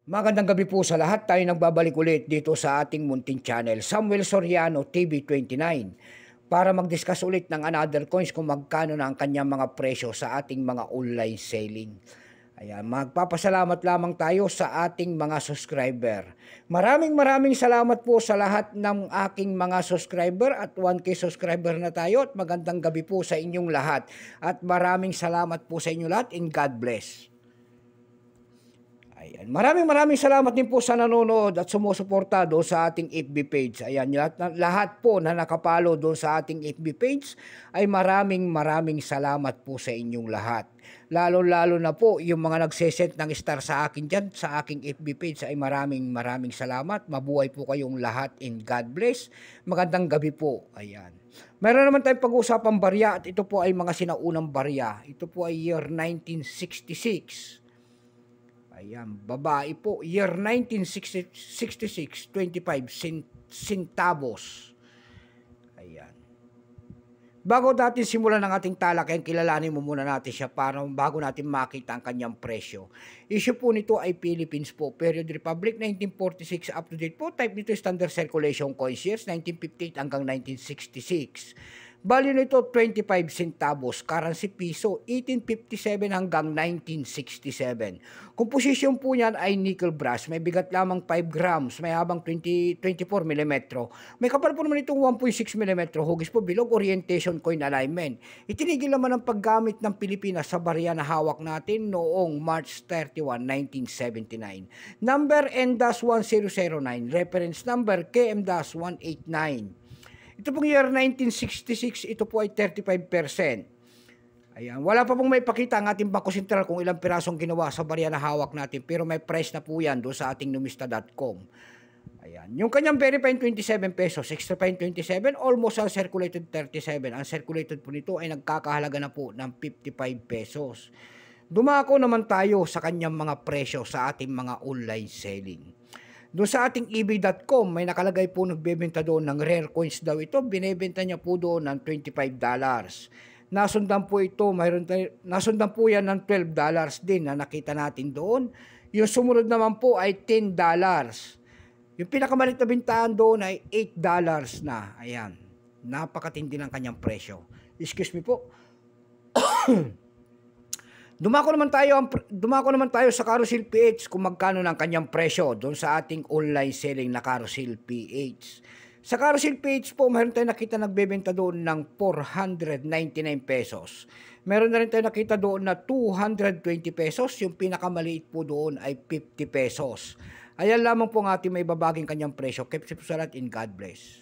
Magandang gabi po sa lahat. Tayo nagbabalik ulit dito sa ating munting channel, Samuel Soriano TV 29, para mag-discuss ulit ng another coins kung magkano na ang kanyang mga presyo sa ating mga online selling. Ayan, magpapasalamat lamang tayo sa ating mga subscriber. Maraming salamat po sa lahat ng aking mga subscriber at 1K subscriber na tayo at magandang gabi po sa inyong lahat. At maraming salamat po sa inyo lahat and God bless. Ayan. Maraming salamat din po sa nanonood at sumusuporta doon sa ating FB page. Ayan, lahat po na nakapalo doon sa ating FB page ay maraming salamat po sa inyong lahat. Lalo na po yung mga nagse-send ng star sa akin dyan, sa aking FB page ay maraming salamat. Mabuhay po kayong lahat and God bless. Magandang gabi po. Ayan. Meron naman tayong pag-uusapang barya at ito po ay mga sinaunang barya. Ito po ay year 1966. Ayan, babae po, year 1966, 25 centavos. Ayan. Bago natin simulan ang ating talakayan, kilalanin mo muna natin siya para bago natin makita ang kanyang presyo. Issue po nito ay Philippines po, Period Republic 1946 up to date po. Type nito Standard Circulation Coins years 1958 hanggang 1966. Value nito 25 centavos, currency piso 1857 hanggang 1967. Composition po niyan ay nickel brass, may bigat lamang 5 grams, may habang 24 mm. May kapal po naman itong 1.6 mm, hugis po bilog, orientation coin alignment. Itinigil naman ang paggamit ng Pilipinas sa barya na hawak natin noong March 31, 1979. Number N-1009, reference number KM-189. Ito pong year 1966, ito po ay 35%. Ayan, wala pa pong may pakita ang ating Bangko Sentral kung ilang pirasong ginawa sa barya na hawak natin, pero may price na po yan doon sa ating numista.com. Ayan, yung kanyang verifying 27 pesos, extra fine 27, almost uncirculated 37. Ang circulated po nito ay nagkakahalaga na po ng 55 pesos. Dumako naman tayo sa kanyang mga presyo sa ating mga online selling. Doon sa ating ebay.com, may nakalagay po nagbebenta doon ng rare coins daw ito. Binebenta niya po doon ng $25. Nasundan po ito, nasundan po yan ng $12 din na nakita natin doon. Yung sumunod naman po ay $10. Yung pinakamalit na bintahan doon ay $8 na. Ayan, napakatindi ng kanyang presyo. Excuse me po. Dumako naman tayo sa Carousel PH kung magkano ng kanyang presyo doon sa ating online selling na Carousel PH. Sa Carousel PH po, meron tayong nakita nagbebenta doon ng 499 pesos. Meron na rin tayong nakita doon na 220 pesos. Yung pinakamaliit po doon ay 50 pesos. Ayan lamang po ang ating may babaging kanyang presyo. Keep safe sa lahat and God bless.